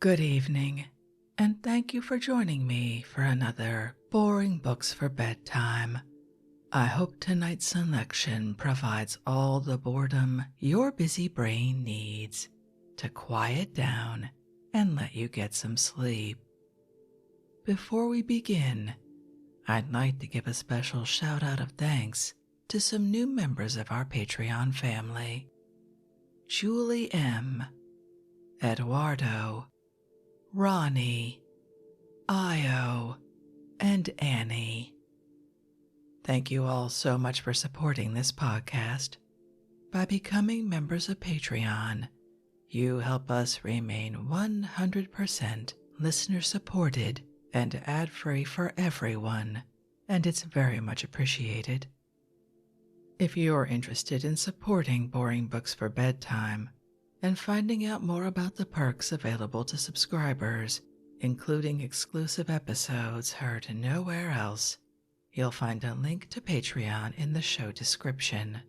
Good evening, and thank you for joining me for another Boring Books for Bedtime. I hope tonight's selection provides all the boredom your busy brain needs to quiet down and let you get some sleep. Before we begin, I'd like to give a special shout out of thanks to some new members of our Patreon family: Julie M., Eduardo, Ronnie, Io, and Annie. Thank you all so much for supporting this podcast. By becoming members of Patreon, you help us remain 100% listener supported and ad-free for everyone, and it's very much appreciated. If you're interested in supporting Boring Books for Bedtime and finding out more about the perks available to subscribers, including exclusive episodes heard nowhere else, you'll find a link to Patreon in the show description.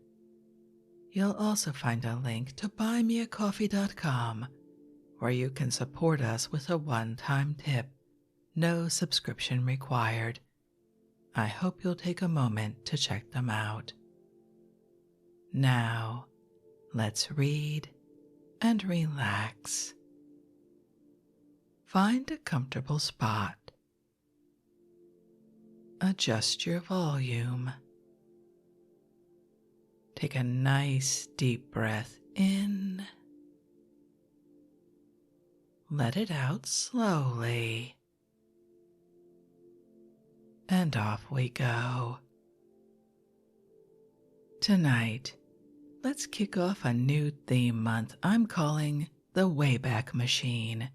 You'll also find a link to buymeacoffee.com, where you can support us with a one-time tip, no subscription required. I hope you'll take a moment to check them out. Now, let's read and relax. Find a comfortable spot. Adjust your volume. Take a nice deep breath in. Let it out slowly. And off we go. Tonight, let's kick off a new theme month I'm calling the Wayback Machine,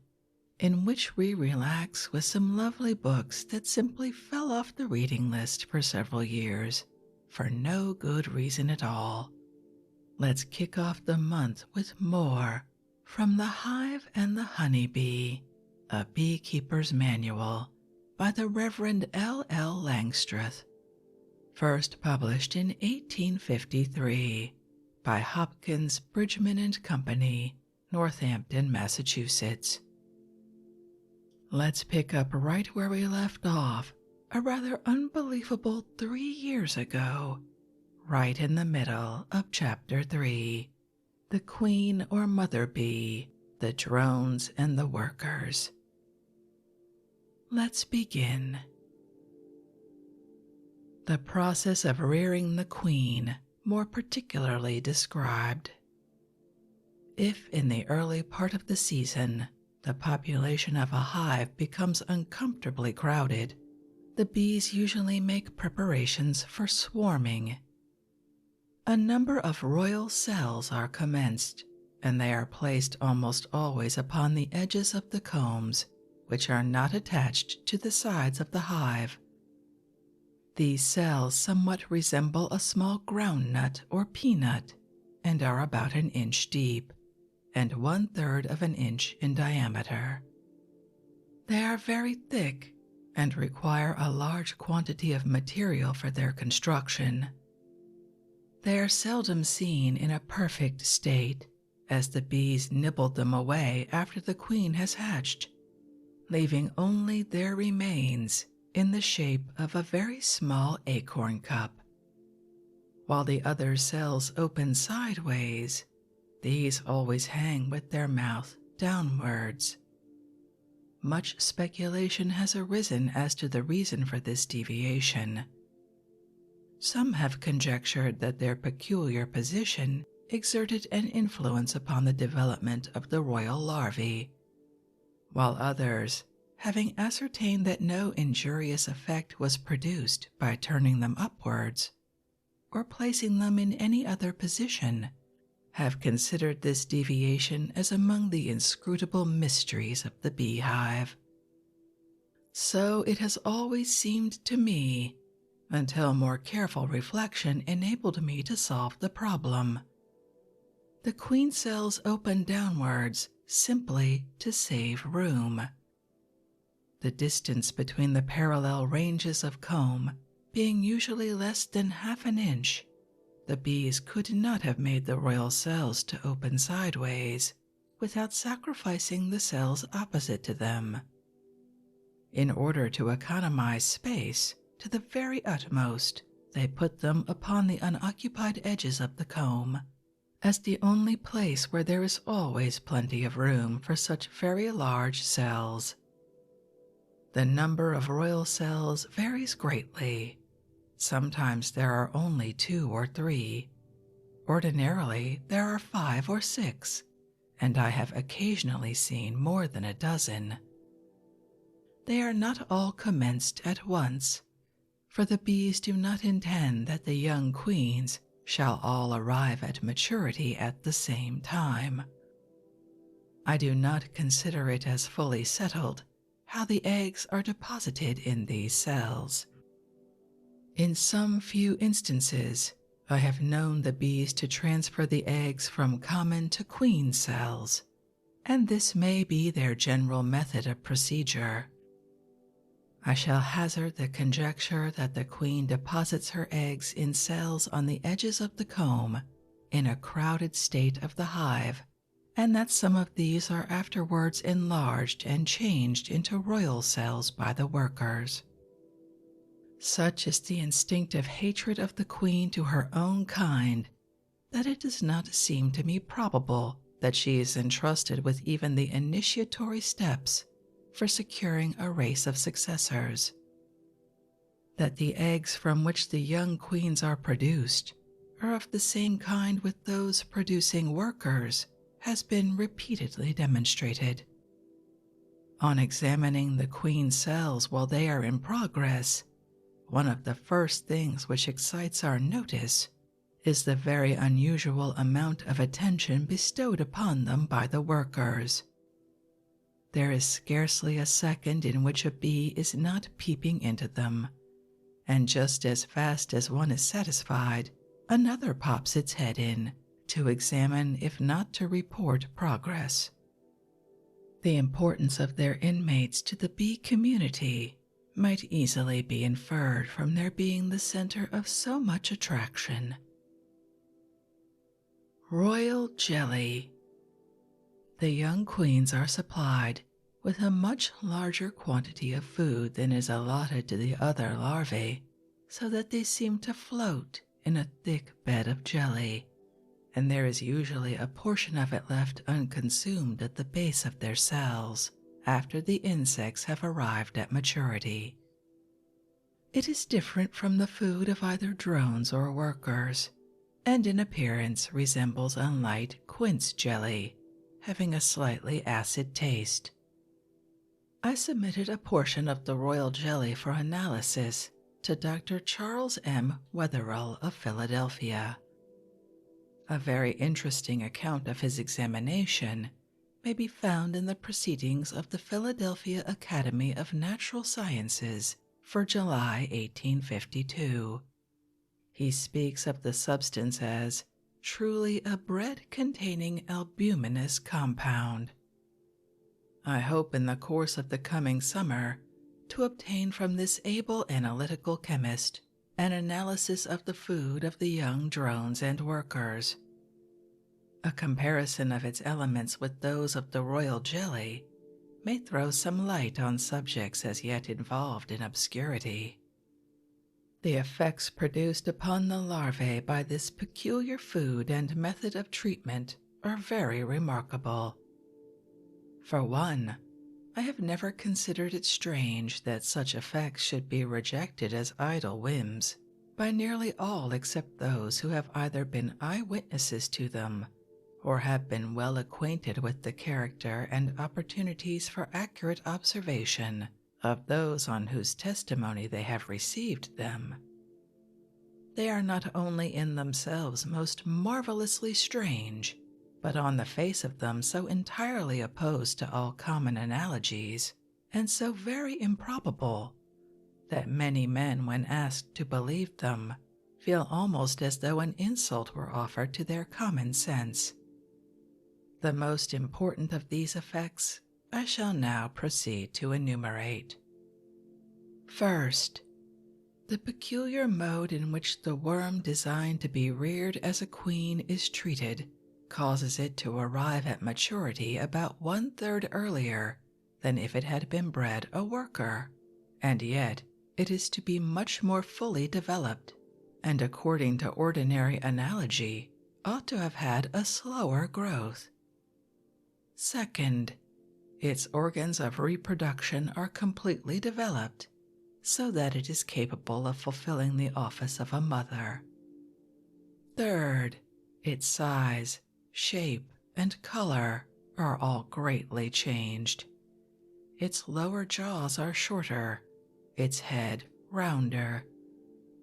in which we relax with some lovely books that simply fell off the reading list for several years for no good reason at all. Let's kick off the month with more from The Hive and the Honeybee, a beekeeper's manual by the Reverend L.L. Langstroth, first published in 1853 by Hopkins, Bridgman and Company, Northampton, Massachusetts. Let's pick up right where we left off a rather unbelievable 3 years ago, right in the middle of Chapter 3, The Queen or Mother Bee, the Drones and the Workers. Let's begin. The process of rearing the queen more particularly described. If in the early part of the season the population of a hive becomes uncomfortably crowded, the bees usually make preparations for swarming. A number of royal cells are commenced, and they are placed almost always upon the edges of the combs, which are not attached to the sides of the hive. These cells somewhat resemble a small groundnut or peanut, and are about an inch deep, and 1/3 of an inch in diameter. They are very thick and require a large quantity of material for their construction. They are seldom seen in a perfect state, as the bees nibbled them away after the queen has hatched, leaving only their remains in the shape of a very small acorn cup. While the other cells open sideways, these always hang with their mouth downwards. Much speculation has arisen as to the reason for this deviation. Some have conjectured that their peculiar position exerted an influence upon the development of the royal larvae, while others, having ascertained that no injurious effect was produced by turning them upwards, or placing them in any other position, have considered this deviation as among the inscrutable mysteries of the beehive. So it has always seemed to me, until more careful reflection enabled me to solve the problem. The queen cells open downwards simply to save room. The distance between the parallel ranges of comb being usually less than half an inch, the bees could not have made the royal cells to open sideways, without sacrificing the cells opposite to them. In order to economize space to the very utmost, they put them upon the unoccupied edges of the comb, as the only place where there is always plenty of room for such very large cells. The number of royal cells varies greatly. Sometimes there are only 2 or 3. Ordinarily, there are 5 or 6, and I have occasionally seen more than a dozen. They are not all commenced at once, for the bees do not intend that the young queens shall all arrive at maturity at the same time. I do not consider it as fully settled how the eggs are deposited in these cells. In some few instances, I have known the bees to transfer the eggs from common to queen cells, and this may be their general method of procedure. I shall hazard the conjecture that the queen deposits her eggs in cells on the edges of the comb in a crowded state of the hive, and that some of these are afterwards enlarged and changed into royal cells by the workers. Such is the instinctive hatred of the queen to her own kind that it does not seem to me probable that she is entrusted with even the initiatory steps for securing a race of successors. That the eggs from which the young queens are produced are of the same kind with those producing workers has been repeatedly demonstrated. On examining the queen cells while they are in progress, one of the first things which excites our notice is the very unusual amount of attention bestowed upon them by the workers. There is scarcely a second in which a bee is not peeping into them, and just as fast as one is satisfied, another pops its head in to examine if not to report progress. The importance of their inmates to the bee community might easily be inferred from their being the center of so much attraction. Royal jelly. The young queens are supplied with a much larger quantity of food than is allotted to the other larvae, so that they seem to float in a thick bed of jelly, and there is usually a portion of it left unconsumed at the base of their cells after the insects have arrived at maturity. It is different from the food of either drones or workers, and in appearance resembles a light quince jelly, having a slightly acid taste. I submitted a portion of the royal jelly for analysis to Dr. Charles M. Wetherell of Philadelphia. A very interesting account of his examination may be found in the proceedings of the Philadelphia Academy of Natural Sciences for July 1852. He speaks of the substance as truly a bread-containing albuminous compound. I hope in the course of the coming summer to obtain from this able analytical chemist an analysis of the food of the young drones and workers. A comparison of its elements with those of the royal jelly may throw some light on subjects as yet involved in obscurity. The effects produced upon the larvae by this peculiar food and method of treatment are very remarkable. For one, I have never considered it strange that such effects should be rejected as idle whims by nearly all except those who have either been eyewitnesses to them or have been well acquainted with the character and opportunities for accurate observation of those on whose testimony they have received them. They are not only in themselves most marvelously strange, but on the face of them so entirely opposed to all common analogies, and so very improbable, that many men, when asked to believe them, feel almost as though an insult were offered to their common sense. The most important of these effects I shall now proceed to enumerate. First, the peculiar mode in which the worm designed to be reared as a queen is treated causes it to arrive at maturity about 1/3 earlier than if it had been bred a worker, and yet it is to be much more fully developed, and according to ordinary analogy, ought to have had a slower growth. Second, its organs of reproduction are completely developed, so that it is capable of fulfilling the office of a mother. Third, its size, shape, and color are all greatly changed. Its lower jaws are shorter, its head rounder,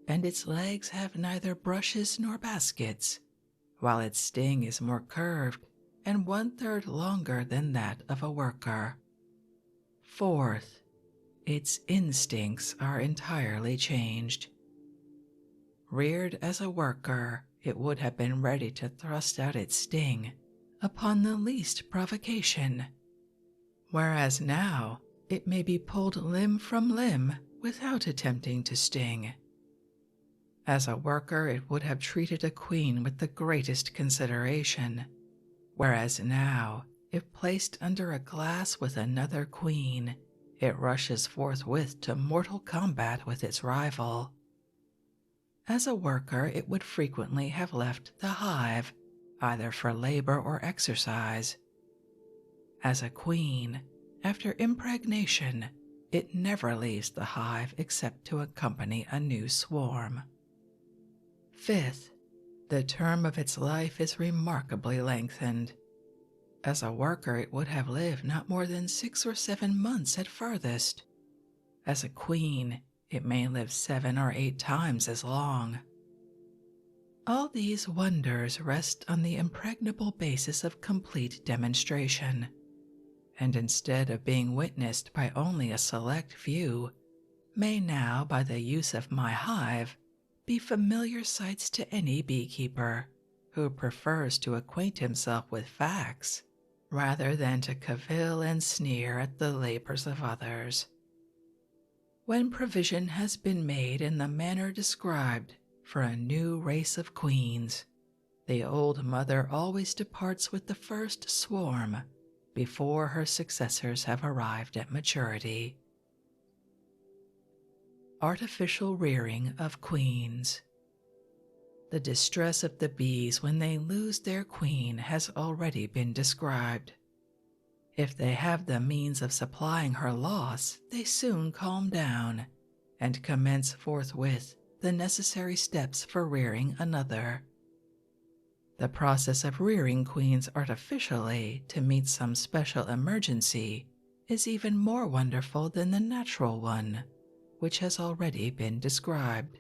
and its legs have neither brushes nor baskets, while its sting is more curved and 1/3 longer than that of a worker. Fourth, its instincts are entirely changed. Reared as a worker, it would have been ready to thrust out its sting upon the least provocation, whereas now it may be pulled limb from limb without attempting to sting. As a worker, it would have treated a queen with the greatest consideration, whereas now, if placed under a glass with another queen, it rushes forthwith to mortal combat with its rival. As a worker, it would frequently have left the hive, either for labor or exercise. As a queen, after impregnation, it never leaves the hive except to accompany a new swarm. Fifth, the term of its life is remarkably lengthened. As a worker, it would have lived not more than 6 or 7 months at farthest. As a queen, it may live 7 or 8 times as long. All these wonders rest on the impregnable basis of complete demonstration, and instead of being witnessed by only a select few, may now, by the use of my hive, be familiar sights to any beekeeper who prefers to acquaint himself with facts rather than to cavil and sneer at the labors of others. When provision has been made in the manner described for a new race of queens, the old mother always departs with the first swarm before her successors have arrived at maturity. Artificial rearing of queens. The distress of the bees when they lose their queen has already been described. If they have the means of supplying her loss, they soon calm down and commence forthwith the necessary steps for rearing another. The process of rearing queens artificially to meet some special emergency is even more wonderful than the natural one, which has already been described.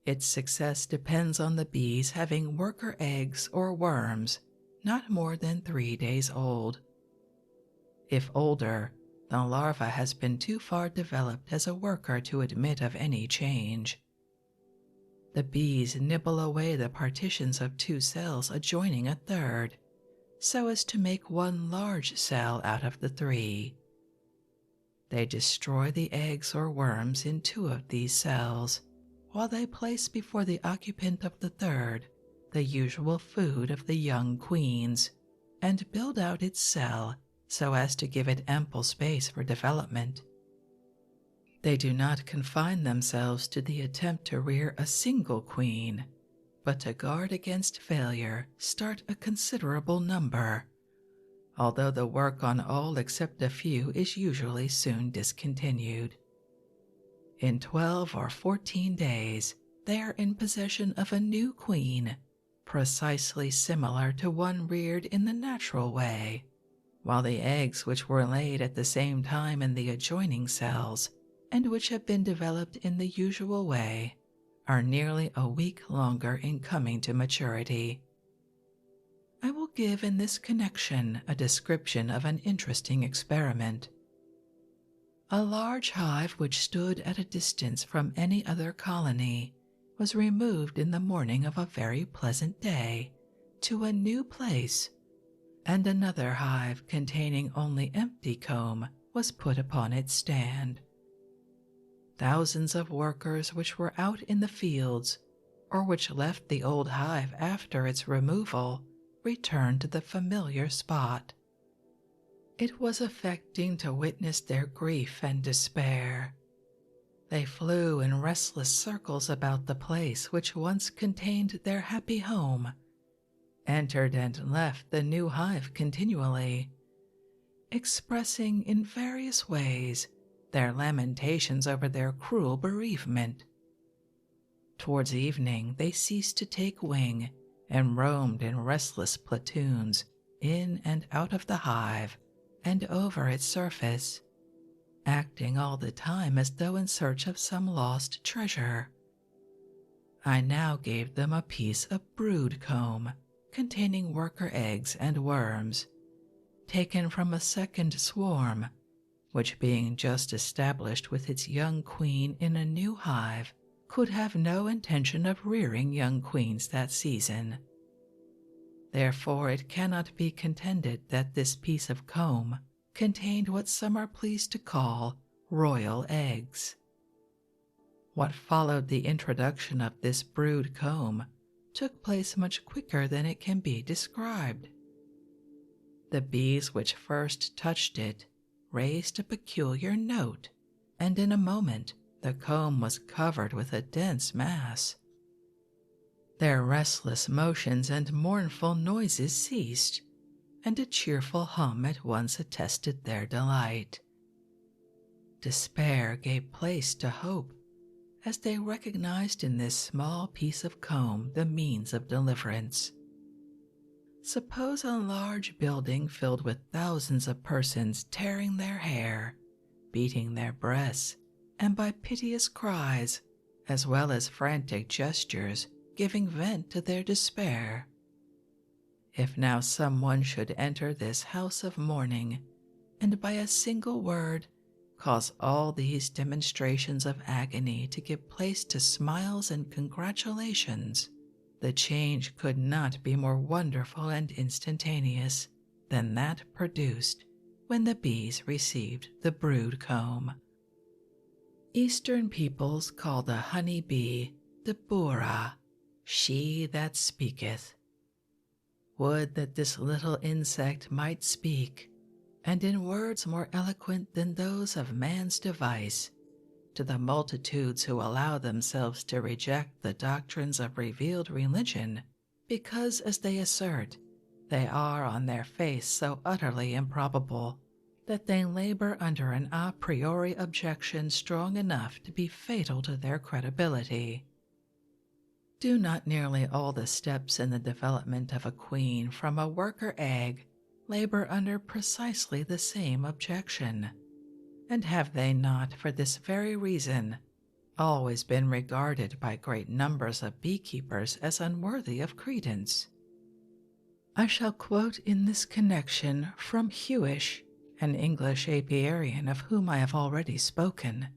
Its success depends on the bees having worker eggs or worms not more than 3 days old. If older, the larva has been too far developed as a worker to admit of any change. The bees nibble away the partitions of 2 cells adjoining a third, so as to make one large cell out of the 3. They destroy the eggs or worms in 2 of these cells, while they place before the occupant of the third the usual food of the young queens, and build out its cell so as to give it ample space for development. They do not confine themselves to the attempt to rear a single queen, but to guard against failure start a considerable number, although the work on all except a few is usually soon discontinued. In 12 or 14 days, they are in possession of a new queen, precisely similar to one reared in the natural way, while the eggs which were laid at the same time in the adjoining cells, and which have been developed in the usual way, are nearly a week longer in coming to maturity. I will give in this connection a description of an interesting experiment. A large hive which stood at a distance from any other colony was removed in the morning of a very pleasant day to a new place, and another hive containing only empty comb was put upon its stand. Thousands of workers which were out in the fields, or which left the old hive after its removal, returned to the familiar spot. It was affecting to witness their grief and despair. They flew in restless circles about the place which once contained their happy home, entered and left the new hive continually, expressing in various ways their lamentations over their cruel bereavement. Towards evening they ceased to take wing and roamed in restless platoons in and out of the hive and over its surface, acting all the time as though in search of some lost treasure. I now gave them a piece of brood comb containing worker eggs and worms, taken from a second swarm, which being just established with its young queen in a new hive, could have no intention of rearing young queens that season. Therefore it cannot be contended that this piece of comb contained what some are pleased to call royal eggs. What followed the introduction of this brood comb took place much quicker than it can be described. The bees which first touched it raised a peculiar note, and in a moment the comb was covered with a dense mass. Their restless motions and mournful noises ceased, and a cheerful hum at once attested their delight. Despair gave place to hope, as they recognized in this small piece of comb the means of deliverance. Suppose a large building filled with thousands of persons tearing their hair, beating their breasts, and by piteous cries, as well as frantic gestures, giving vent to their despair. If now someone should enter this house of mourning, and by a single word cause all these demonstrations of agony to give place to smiles and congratulations, the change could not be more wonderful and instantaneous than that produced when the bees received the brood comb. Eastern peoples call the honey bee Deborah, she that speaketh. Would that this little insect might speak, and in words more eloquent than those of man's device, to the multitudes who allow themselves to reject the doctrines of revealed religion, because, as they assert, they are on their face so utterly improbable that they labor under an a priori objection strong enough to be fatal to their credibility. Do not nearly all the steps in the development of a queen from a worker egg labor under precisely the same objection? And have they not, for this very reason, always been regarded by great numbers of beekeepers as unworthy of credence? I shall quote in this connection from Hewish, an English apiarian of whom I have already spoken,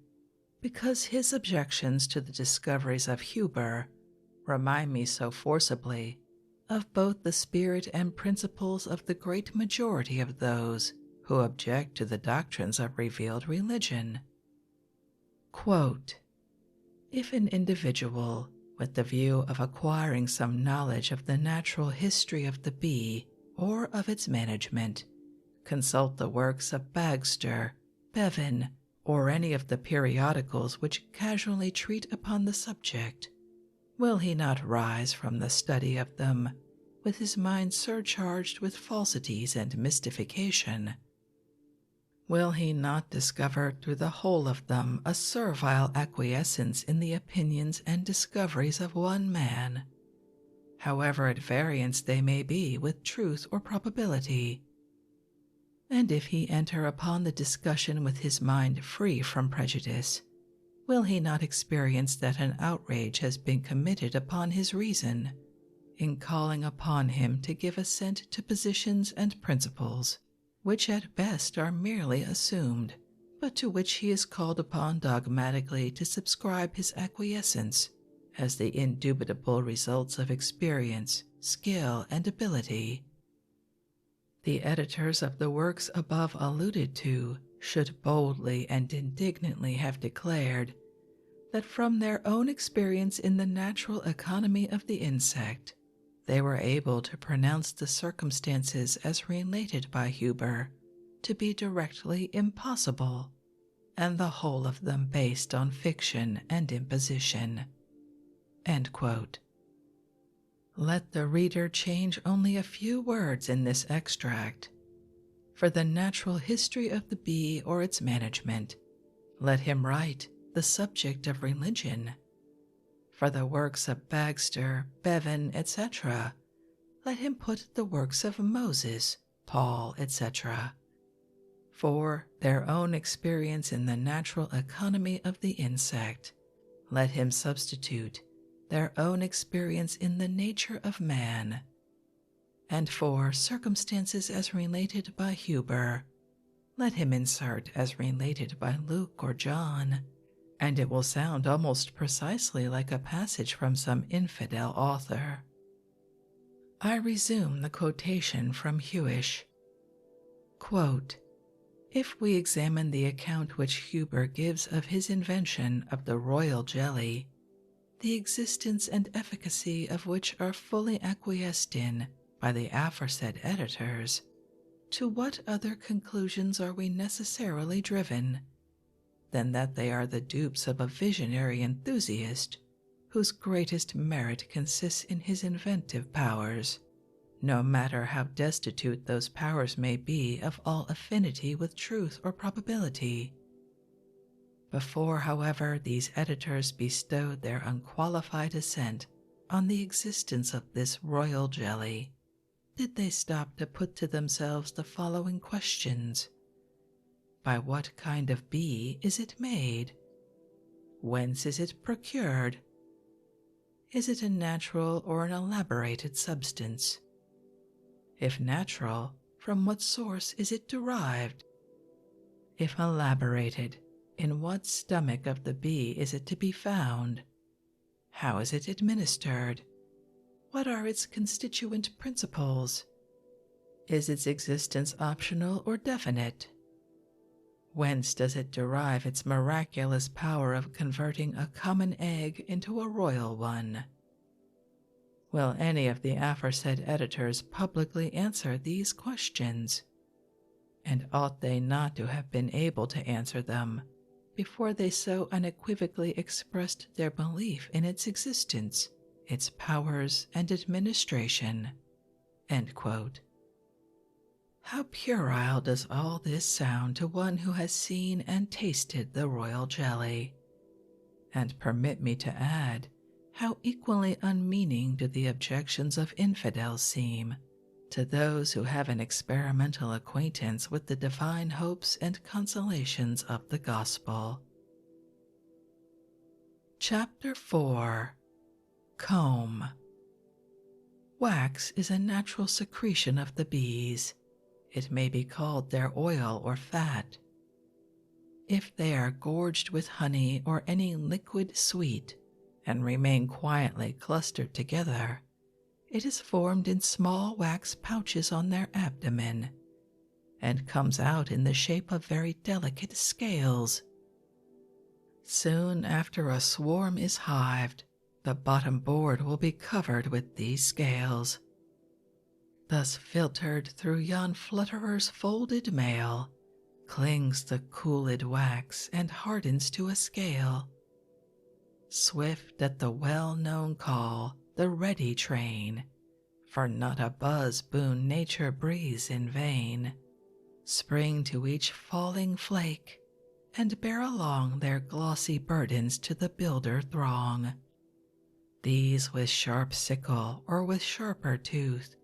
because his objections to the discoveries of Huber remind me so forcibly of both the spirit and principles of the great majority of those who object to the doctrines of revealed religion. Quote, if an individual, with the view of acquiring some knowledge of the natural history of the bee or of its management, consult the works of Bagster, Bevan, or any of the periodicals which casually treat upon the subject, will he not rise from the study of them with his mind surcharged with falsities and mystification? Will he not discover through the whole of them a servile acquiescence in the opinions and discoveries of one man, however at variance they may be with truth or probability? And if he enter upon the discussion with his mind free from prejudice, will he not experience that an outrage has been committed upon his reason in calling upon him to give assent to positions and principles which at best are merely assumed, but to which he is called upon dogmatically to subscribe his acquiescence as the indubitable results of experience, skill, and ability? The editors of the works above alluded to should boldly and indignantly have declared that from their own experience in the natural economy of the insect, they were able to pronounce the circumstances as related by Huber to be directly impossible, and the whole of them based on fiction and imposition. End quote. Let the reader change only a few words in this extract. For the natural history of the bee or its management, let him write the subject of religion. For the works of Bagster, Bevan, etc., let him put the works of Moses, Paul, etc. For their own experience in the natural economy of the insect, let him substitute their own experience in the nature of man. And for circumstances as related by Huber, let him insert as related by Luke or John, and it will sound almost precisely like a passage from some infidel author. I resume the quotation from Hewish. Quote, "If we examine the account which Huber gives of his invention of the royal jelly, the existence and efficacy of which are fully acquiesced in by the aforesaid editors, to what other conclusions are we necessarily driven than that they are the dupes of a visionary enthusiast whose greatest merit consists in his inventive powers, no matter how destitute those powers may be of all affinity with truth or probability? Before, however, these editors bestowed their unqualified assent on the existence of this royal jelly, did they stop to put to themselves the following questions? By what kind of bee is it made? Whence is it procured? Is it a natural or an elaborated substance? If natural, from what source is it derived? If elaborated, in what stomach of the bee is it to be found? How is it administered? What are its constituent principles? Is its existence optional or definite? Whence does it derive its miraculous power of converting a common egg into a royal one? Will any of the aforesaid editors publicly answer these questions? And ought they not to have been able to answer them before they so unequivocally expressed their belief in its existence, its powers, and administration?" End quote. How puerile does all this sound to one who has seen and tasted the royal jelly. And permit me to add, how equally unmeaning do the objections of infidels seem to those who have an experimental acquaintance with the divine hopes and consolations of the gospel. Chapter 4. Comb. Wax is a natural secretion of the bees. It may be called their oil or fat. If they are gorged with honey or any liquid sweet and remain quietly clustered together, it is formed in small wax pouches on their abdomen and comes out in the shape of very delicate scales. Soon after a swarm is hived, the bottom board will be covered with these scales. Thus filtered through yon flutterer's folded mail, clings the cooled wax and hardens to a scale. Swift at the well-known call, the ready train, for not a buzz boon nature breathes in vain, spring to each falling flake, and bear along their glossy burdens to the builder throng. These with sharp sickle or with sharper tooth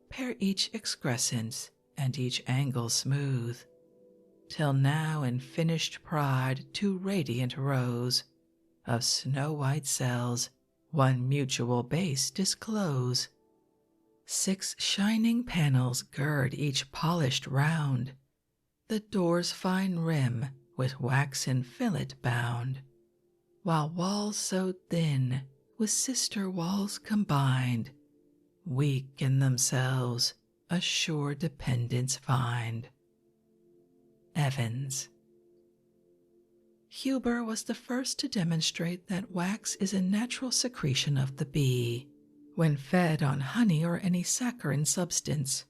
pare each excrescence and each angle smooth, till now in finished pride 2 radiant rows of snow-white cells one mutual base disclose. 6 shining panels gird each polished round, the door's fine rim with waxen fillet bound, while walls so thin with sister walls combined, weak in themselves, a sure dependence find. Evans. Huber was the first to demonstrate that wax is a natural secretion of the bee, when fed on honey or any saccharine substance.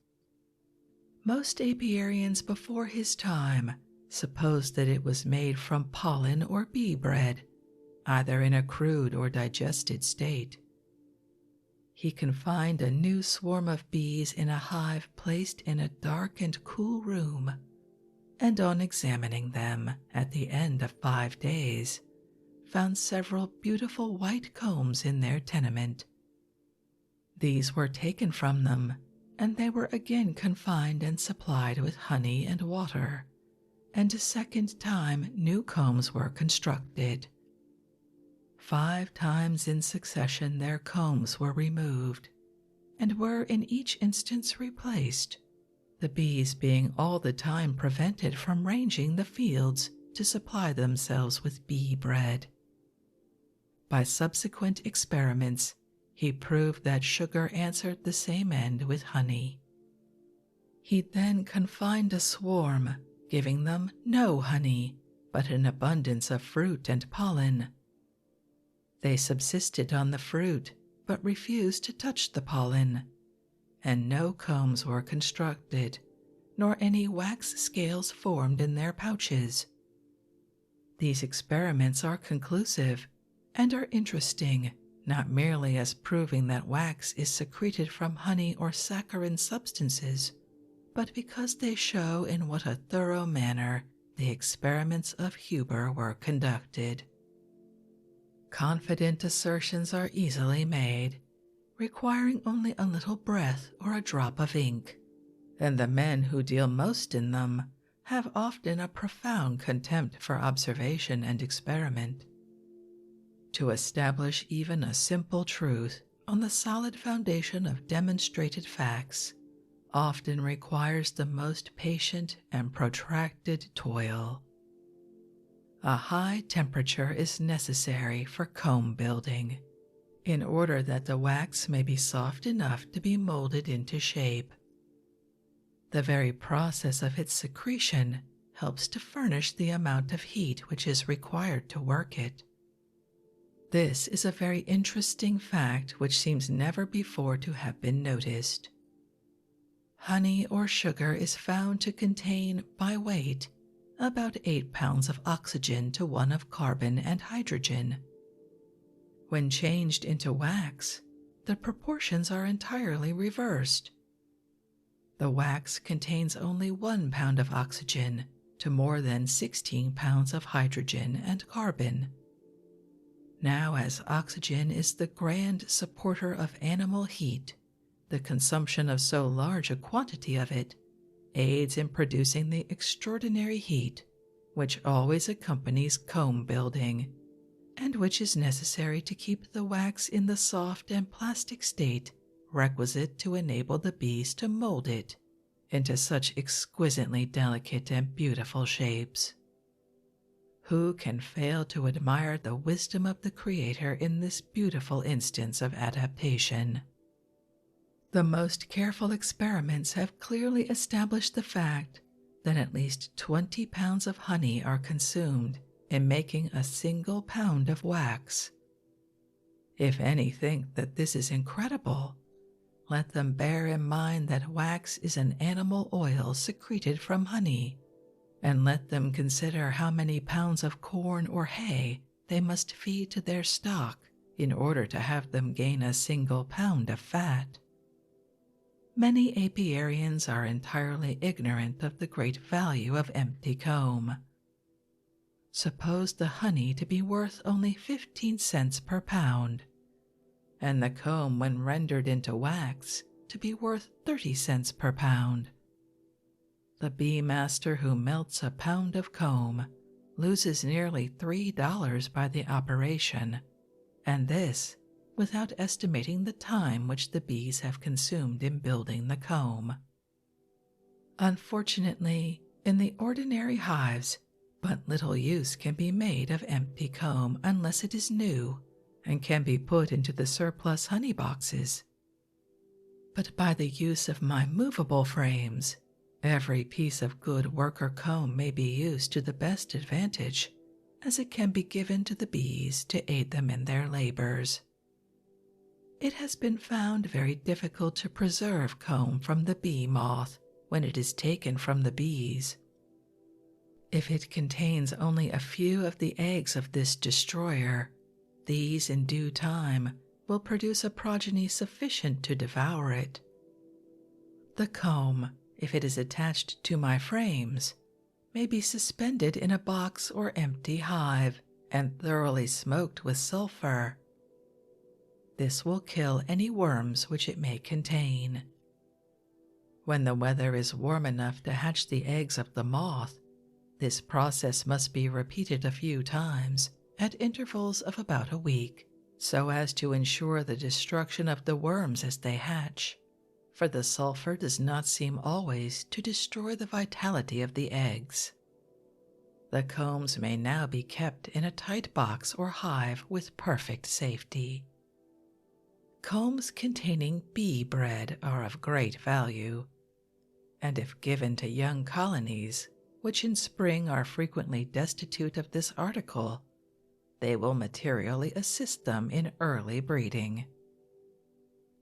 Most apiarians before his time supposed that it was made from pollen or bee bread, either in a crude or digested state. He confined a new swarm of bees in a hive placed in a dark and cool room, and on examining them at the end of 5 days, found several beautiful white combs in their tenement. These were taken from them, and they were again confined and supplied with honey and water, and a second time new combs were constructed. 5 times in succession their combs were removed, and were in each instance replaced, the bees being all the time prevented from ranging the fields to supply themselves with bee bread. By subsequent experiments, he proved that sugar answered the same end with honey. He then confined a swarm, giving them no honey, but an abundance of fruit and pollen. They subsisted on the fruit, but refused to touch the pollen, and no combs were constructed, nor any wax scales formed in their pouches. These experiments are conclusive and are interesting, not merely as proving that wax is secreted from honey or saccharine substances, but because they show in what a thorough manner the experiments of Huber were conducted. Confident assertions are easily made, requiring only a little breath or a drop of ink, and the men who deal most in them have often a profound contempt for observation and experiment. To establish even a simple truth on the solid foundation of demonstrated facts often requires the most patient and protracted toil. A high temperature is necessary for comb building, in order that the wax may be soft enough to be molded into shape. The very process of its secretion helps to furnish the amount of heat which is required to work it. This is a very interesting fact which seems never before to have been noticed. Honey or sugar is found to contain, by weight, about 8 pounds of oxygen to 1 of carbon and hydrogen. When changed into wax, the proportions are entirely reversed. The wax contains only 1 pound of oxygen to more than 16 pounds of hydrogen and carbon. Now, as oxygen is the grand supporter of animal heat, the consumption of so large a quantity of it aids in producing the extraordinary heat which always accompanies comb building, and which is necessary to keep the wax in the soft and plastic state requisite to enable the bees to mold it into such exquisitely delicate and beautiful shapes. Who can fail to admire the wisdom of the Creator in this beautiful instance of adaptation? The most careful experiments have clearly established the fact that at least 20 pounds of honey are consumed in making a single pound of wax. If any think that this is incredible, let them bear in mind that wax is an animal oil secreted from honey, and let them consider how many pounds of corn or hay they must feed to their stock in order to have them gain a single pound of fat. Many apiarians are entirely ignorant of the great value of empty comb. Suppose the honey to be worth only 15 cents per pound, and the comb, when rendered into wax, to be worth 30 cents per pound. The bee master who melts a pound of comb loses nearly $3 by the operation, and this without estimating the time which the bees have consumed in building the comb. Unfortunately, in the ordinary hives, but little use can be made of empty comb unless it is new and can be put into the surplus honey boxes. But by the use of my movable frames, every piece of good worker comb may be used to the best advantage, as it can be given to the bees to aid them in their labors. It has been found very difficult to preserve comb from the bee moth when it is taken from the bees. If it contains only a few of the eggs of this destroyer, these in due time will produce a progeny sufficient to devour it. The comb, if it is attached to my frames, may be suspended in a box or empty hive and thoroughly smoked with sulfur. This will kill any worms which it may contain. When the weather is warm enough to hatch the eggs of the moth, this process must be repeated a few times at intervals of about a week, so as to ensure the destruction of the worms as they hatch, for the sulfur does not seem always to destroy the vitality of the eggs. The combs may now be kept in a tight box or hive with perfect safety. Combs containing bee bread are of great value, and if given to young colonies, which in spring are frequently destitute of this article, they will materially assist them in early breeding.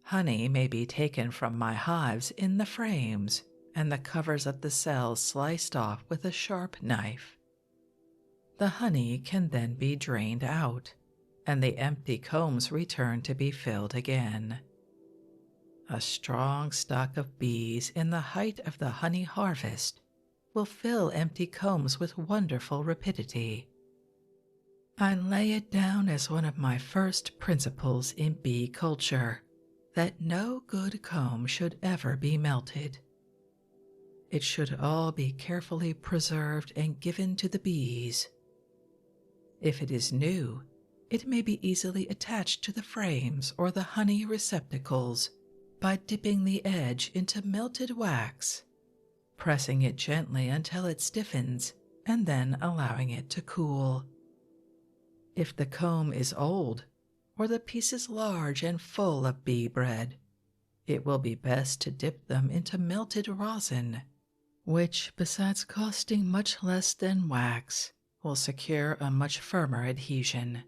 Honey may be taken from my hives in the frames and the covers of the cells sliced off with a sharp knife. The honey can then be drained out, and the empty combs return to be filled again. A strong stock of bees in the height of the honey harvest will fill empty combs with wonderful rapidity. I lay it down as one of my first principles in bee culture that no good comb should ever be melted. It should all be carefully preserved and given to the bees. If it is new, it may be easily attached to the frames or the honey receptacles by dipping the edge into melted wax, pressing it gently until it stiffens, and then allowing it to cool. If the comb is old, or the pieces large and full of bee bread, it will be best to dip them into melted rosin, which, besides costing much less than wax, will secure a much firmer adhesion.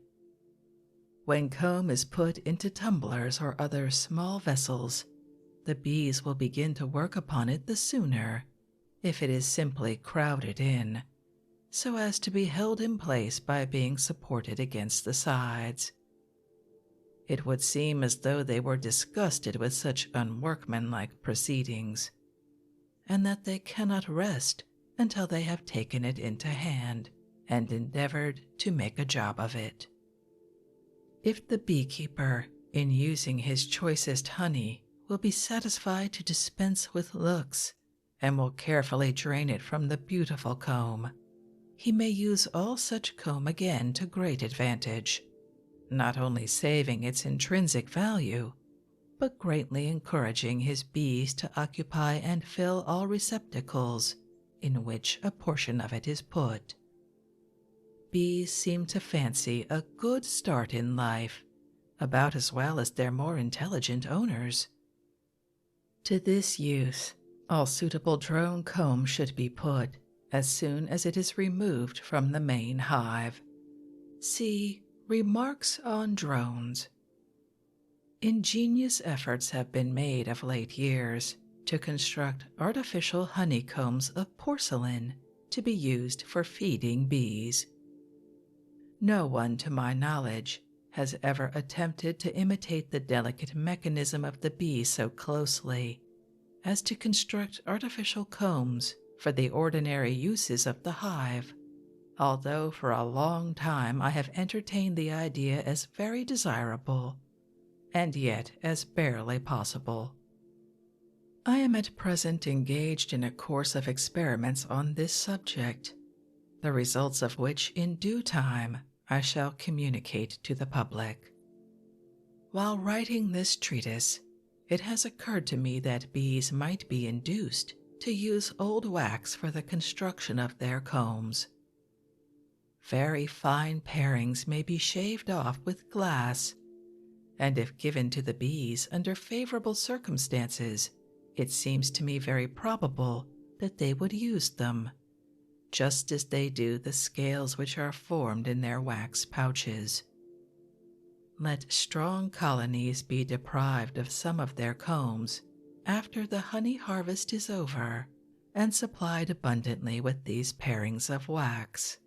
When comb is put into tumblers or other small vessels, the bees will begin to work upon it the sooner if it is simply crowded in, so as to be held in place by being supported against the sides. It would seem as though they were disgusted with such unworkmanlike proceedings, and that they cannot rest until they have taken it into hand and endeavored to make a job of it. If the beekeeper, in using his choicest honey, will be satisfied to dispense with looks and will carefully drain it from the beautiful comb, he may use all such comb again to great advantage, not only saving its intrinsic value, but greatly encouraging his bees to occupy and fill all receptacles in which a portion of it is put. Bees seem to fancy a good start in life about as well as their more intelligent owners. To this use, all suitable drone comb should be put as soon as it is removed from the main hive. See Remarks on Drones. Ingenious efforts have been made of late years to construct artificial honeycombs of porcelain to be used for feeding bees. No one, to my knowledge, has ever attempted to imitate the delicate mechanism of the bee so closely as to construct artificial combs for the ordinary uses of the hive, although for a long time I have entertained the idea as very desirable, and yet as barely possible. I am at present engaged in a course of experiments on this subject, the results of which in due time I shall communicate to the public. While writing this treatise, it has occurred to me that bees might be induced to use old wax for the construction of their combs. Very fine parings may be shaved off with glass, and if given to the bees under favorable circumstances, it seems to me very probable that they would use them, just as they do the scales which are formed in their wax pouches. let strong colonies be deprived of some of their combs after the honey harvest is over and supplied abundantly with these parings of wax.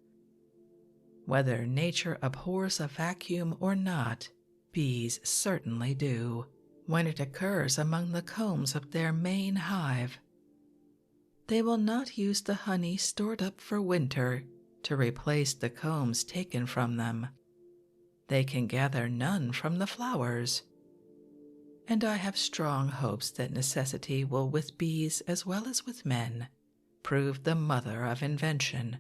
Whether nature abhors a vacuum or not, bees certainly do, when it occurs among the combs of their main hive. They will not use the honey stored up for winter to replace the combs taken from them. They can gather none from the flowers. And I have strong hopes that necessity will, with bees as well as with men, prove the mother of invention,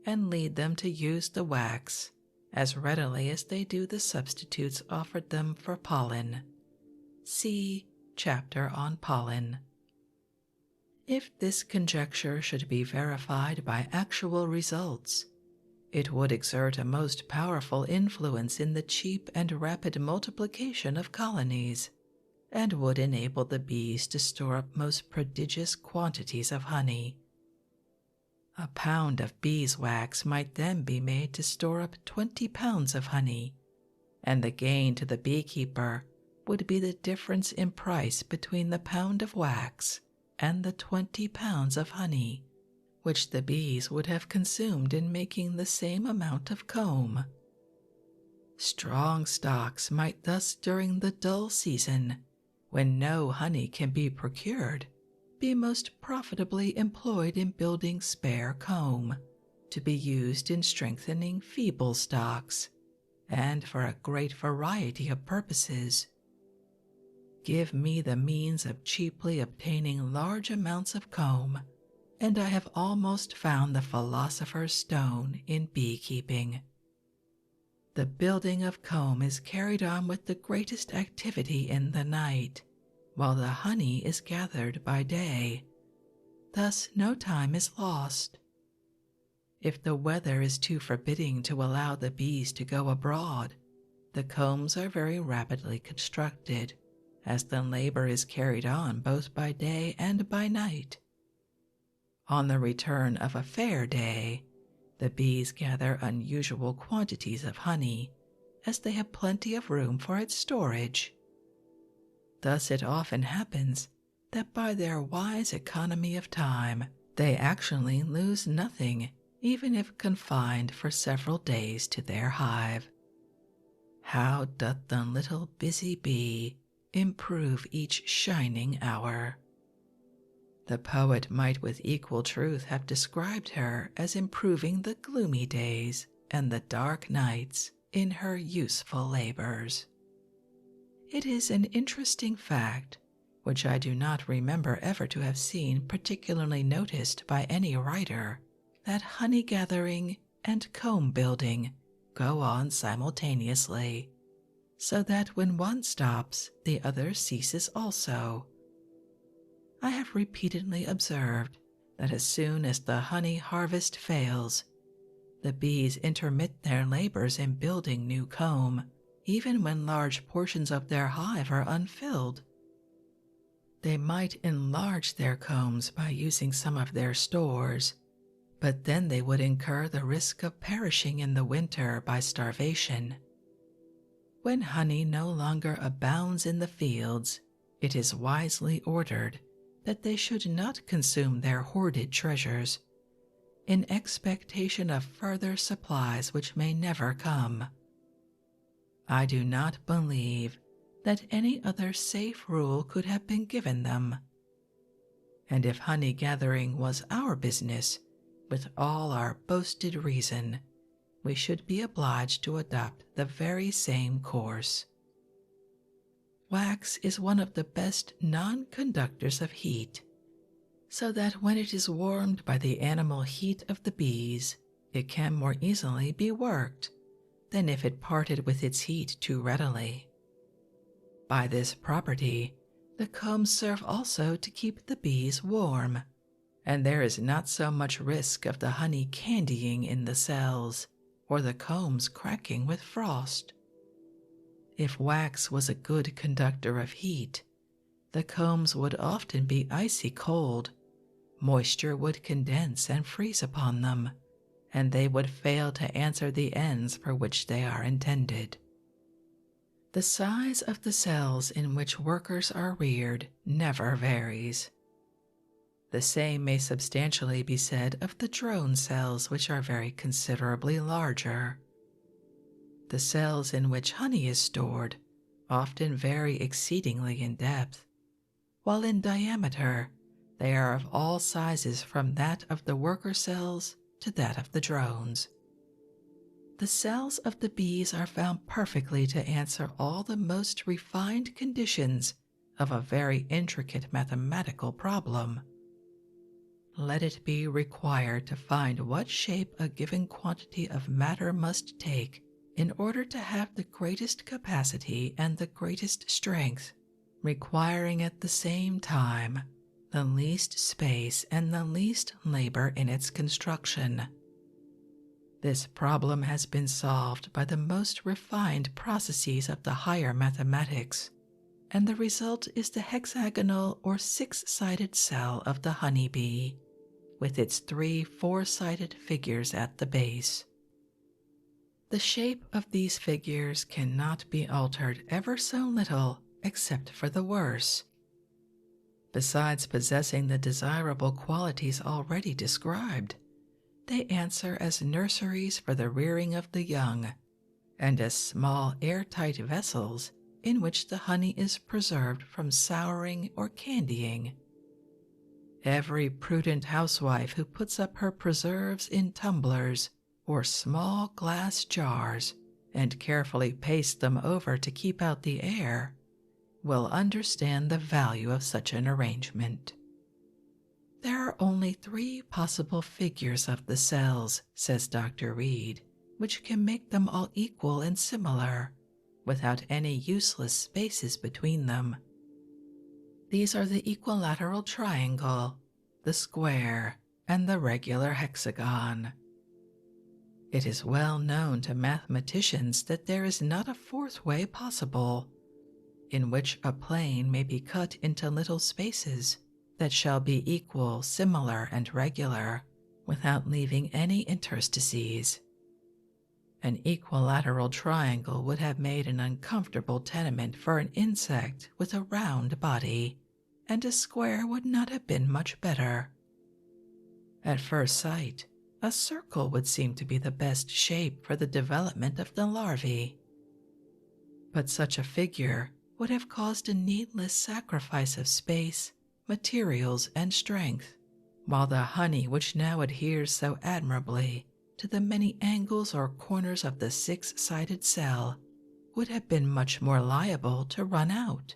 and lead them to use the wax as readily as they do the substitutes offered them for pollen. See chapter on pollen. If this conjecture should be verified by actual results, it would exert a most powerful influence in the cheap and rapid multiplication of colonies, and would enable the bees to store up most prodigious quantities of honey. A pound of beeswax might then be made to store up 20 pounds of honey, and the gain to the beekeeper would be the difference in price between the pound of wax and the 20 pounds of honey, which the bees would have consumed in making the same amount of comb. Strong stocks might thus, during the dull season, when no honey can be procured, be most profitably employed in building spare comb, to be used in strengthening feeble stocks, and for a great variety of purposes. Give me the means of cheaply obtaining large amounts of comb, and I have almost found the philosopher's stone in beekeeping. The building of comb is carried on with the greatest activity in the night, while the honey is gathered by day. Thus no time is lost. If the weather is too forbidding to allow the bees to go abroad, the combs are very rapidly constructed, as the labor is carried on both by day and by night. On the return of a fair day, the bees gather unusual quantities of honey, as they have plenty of room for its storage. Thus it often happens that by their wise economy of time, they actually lose nothing, even if confined for several days to their hive. How doth the little busy bee improve each shining hour! The poet might with equal truth have described her as improving the gloomy days and the dark nights in her useful labors. It is an interesting fact, which I do not remember ever to have seen particularly noticed by any writer, that honey gathering and comb building go on simultaneously, so that when one stops, the other ceases also. I have repeatedly observed that as soon as the honey harvest fails, the bees intermit their labors in building new comb, even when large portions of their hive are unfilled. They might enlarge their combs by using some of their stores, but then they would incur the risk of perishing in the winter by starvation. When honey no longer abounds in the fields, it is wisely ordered that they should not consume their hoarded treasures, in expectation of further supplies which may never come. I do not believe that any other safe rule could have been given them. And if honey gathering was our business, with all our boasted reason, we should be obliged to adopt the very same course. Wax is one of the best non-conductors of heat, so that when it is warmed by the animal heat of the bees, it can more easily be worked than if it parted with its heat too readily. By this property, the combs serve also to keep the bees warm, and there is not so much risk of the honey candying in the cells, or the combs cracking with frost. If wax was a good conductor of heat, the combs would often be icy cold, moisture would condense and freeze upon them, and they would fail to answer the ends for which they are intended. The size of the cells in which workers are reared never varies. The same may substantially be said of the drone cells, which are very considerably larger. The cells in which honey is stored often vary exceedingly in depth, while in diameter they are of all sizes from that of the worker cells to that of the drones. The cells of the bees are found perfectly to answer all the most refined conditions of a very intricate mathematical problem. Let it be required to find what shape a given quantity of matter must take in order to have the greatest capacity and the greatest strength, requiring at the same time the least space and the least labor in its construction. This problem has been solved by the most refined processes of the higher mathematics, and the result is the hexagonal or six-sided cell of the honeybee, with its 3 four-sided figures at the base. The shape of these figures cannot be altered ever so little except for the worse. Besides possessing the desirable qualities already described, they answer as nurseries for the rearing of the young, and as small airtight vessels in which the honey is preserved from souring or candying. Every prudent housewife who puts up her preserves in tumblers or small glass jars and carefully pastes them over to keep out the air will understand the value of such an arrangement. There are only 3 possible figures of the cells, says Dr. Reed, which can make them all equal and similar, without any useless spaces between them. These are the equilateral triangle, the square, and the regular hexagon. It is well known to mathematicians that there is not a 4th way possible, in which a plane may be cut into little spaces that shall be equal, similar, and regular, without leaving any interstices. An equilateral triangle would have made an uncomfortable tenement for an insect with a round body, and a square would not have been much better. At first sight, a circle would seem to be the best shape for the development of the larvae. But such a figure would have caused a needless sacrifice of space, materials, and strength, while the honey which now adheres so admirably to the many angles or corners of the 6-sided cell would have been much more liable to run out.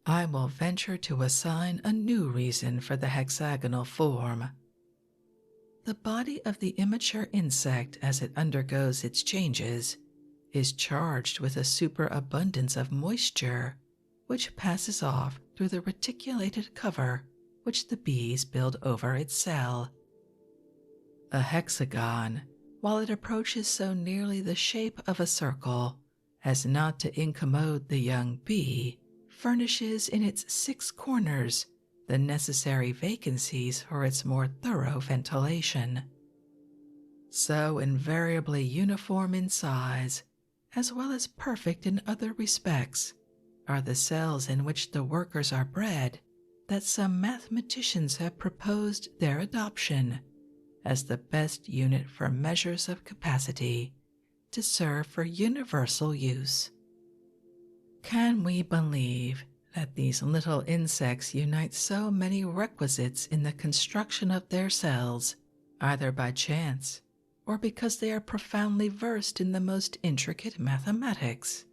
I will venture to assign a new reason for the hexagonal form. The body of the immature insect, as it undergoes its changes, is charged with a superabundance of moisture, which passes off through the reticulated cover which the bees build over its cell. A hexagon, while it approaches so nearly the shape of a circle as not to incommode the young bee, furnishes in its 6 corners the necessary vacancies for its more thorough ventilation. So invariably uniform in size, as well as perfect in other respects, are the cells in which the workers are bred, that some mathematicians have proposed their adoption as the best unit for measures of capacity to serve for universal use. Can we believe that these little insects unite so many requisites in the construction of their cells, either by chance or because they are profoundly versed in the most intricate mathematics?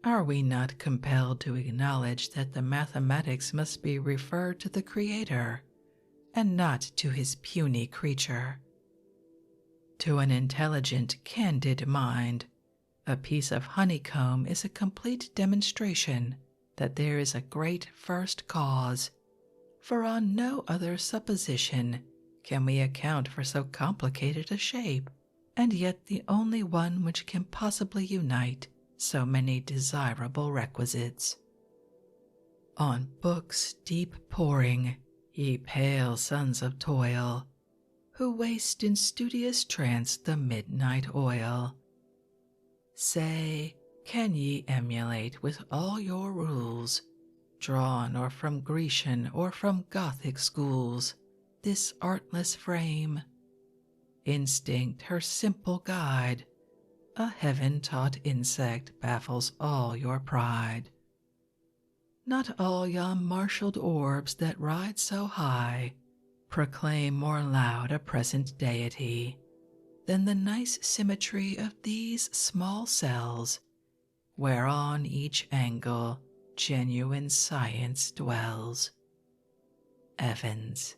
Are we not compelled to acknowledge that the mathematics must be referred to the Creator and not to his puny creature? To an intelligent, candid mind, a piece of honeycomb is a complete demonstration that there is a great first cause, for on no other supposition can we account for so complicated a shape, and yet the only one which can possibly unite so many desirable requisites. On books deep poring, ye pale sons of toil, who waste in studious trance the midnight oil, say, Can ye emulate with all your rules, drawn or from Grecian or from Gothic schools, this artless frame? Instinct her simple guide, a heaven-taught insect baffles all your pride. Not all yon marshalled orbs that ride so high proclaim more loud a present deity than the nice symmetry of these small cells, whereon each angle genuine science dwells. Evans.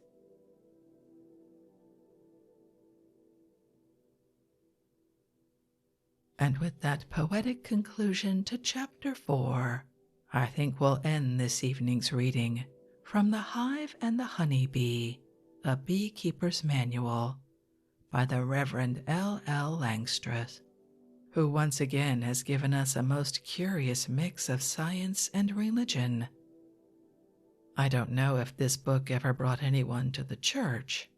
And with that poetic conclusion to Chapter 4, I think we'll end this evening's reading from The Hive and the Honey Bee, A Beekeeper's Manual, by the Reverend L. Langstroth, who once again has given us a most curious mix of science and religion. I don't know if this book ever brought anyone to the church,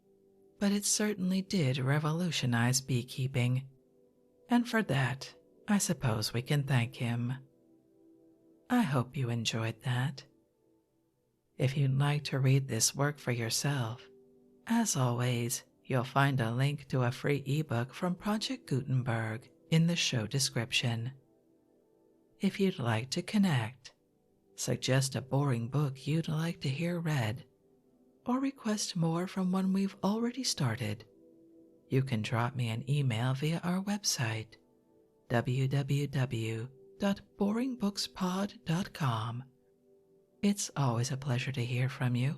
but it certainly did revolutionize beekeeping, and for that, I suppose we can thank him. I hope you enjoyed that. If you'd like to read this work for yourself, as always, you'll find a link to a free ebook from Project Gutenberg in the show description. If you'd like to connect, suggest a boring book you'd like to hear read, or request more from one we've already started, you can drop me an email via our website, www.boringbookspod.com. It's always a pleasure to hear from you.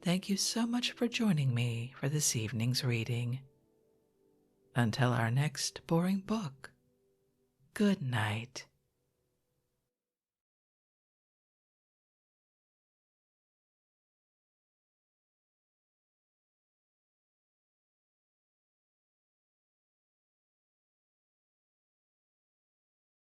Thank you so much for joining me for this evening's reading. Until our next boring book, good night.